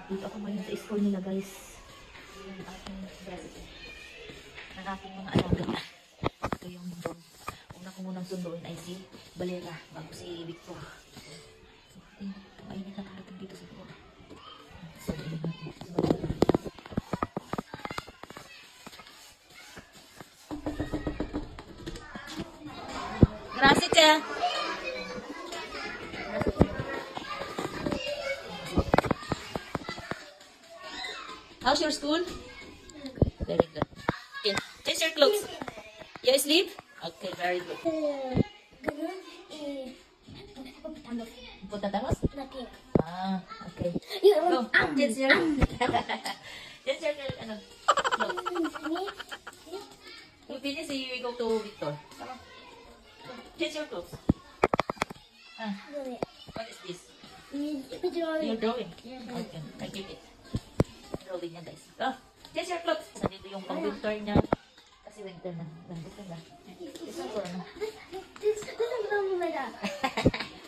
Dito ako ngayon sa school nila, guys. Yung aking president. Ng aking mga alaga. Ito yung dog. Una ko munang sunduin ay si Valera bago si Victor. So, mainit na karating dito sa doon. Sunduin natin si Valera. Gracias, Che. How's your school? Very good. Okay. Change your clothes. You asleep? Okay, very good. Punta tapos? Ah, okay. Go. Change your change your ano? Clothes. You finish, you go to Victor. Come on. Change your clothes. Ah. What is this? You're drawing. Okay, I give it. Drawing niya, guys. Oh, change your clothes. Nandito yung pang-winter niya. Kasi winter na. Nandito na. This one for ano? This doesn't like that.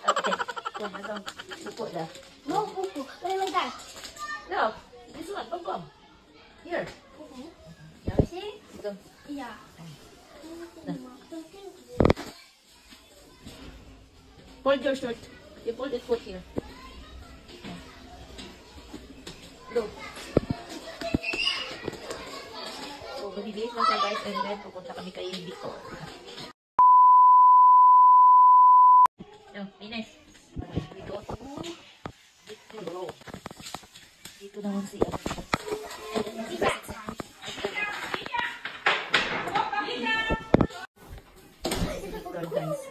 Okay. So, nandang supo na. No, Pupu. Like that. No. This one. Pom-pom. Here. See? Go. Yeah. Fold your shirt. You fold it, put here. Go. So, mag-date lang siya, guys, and then pupunta kami kay Victor. So, finish. Dito ako. Victor. Dito naman si Victor, guys.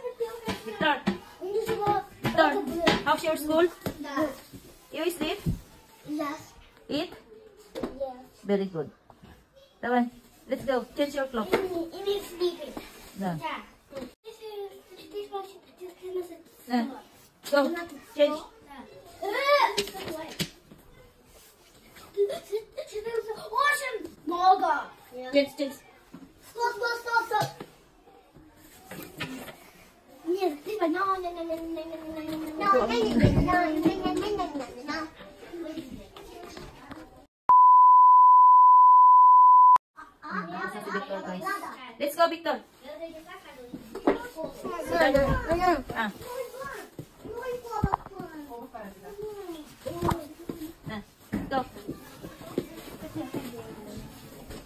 Victor! Victor! How's your school? You sleep? Yes. Eat? Yes. Very good. Come on. Let's go. Change your clothes. It is sleeping. No. Yeah. This one. No. Go. Change. Ocean. Moga. Change, change. Stop. Yes, this one. No. Nasa si Victor, guys. Let's go, Victor. Ah. Go.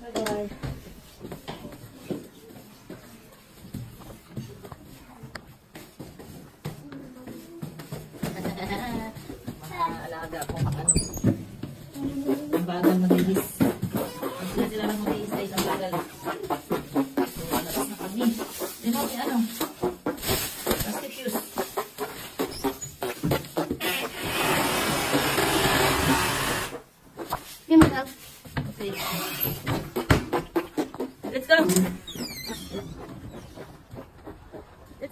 Bye-bye. Alaga akong ano. Ang bagal maghihis. Ang sila lang maghihis ay ang bagal. So, labas na kami. Yun ako, ano? Plastic shoes. Okay. Let's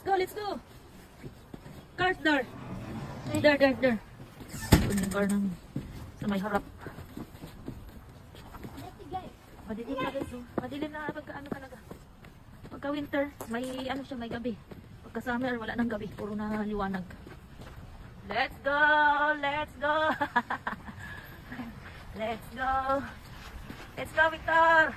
go. Let's go. Cars there. There. Yung car namin. Sa may harap. Madilim na guys. Madilim na pagka ano talaga. Pagka winter, may ano siya, may gabi. Pagka summer, wala nang gabi. Puro na liwanag. Let's go! Let's go! Let's go! Let's go, Victor!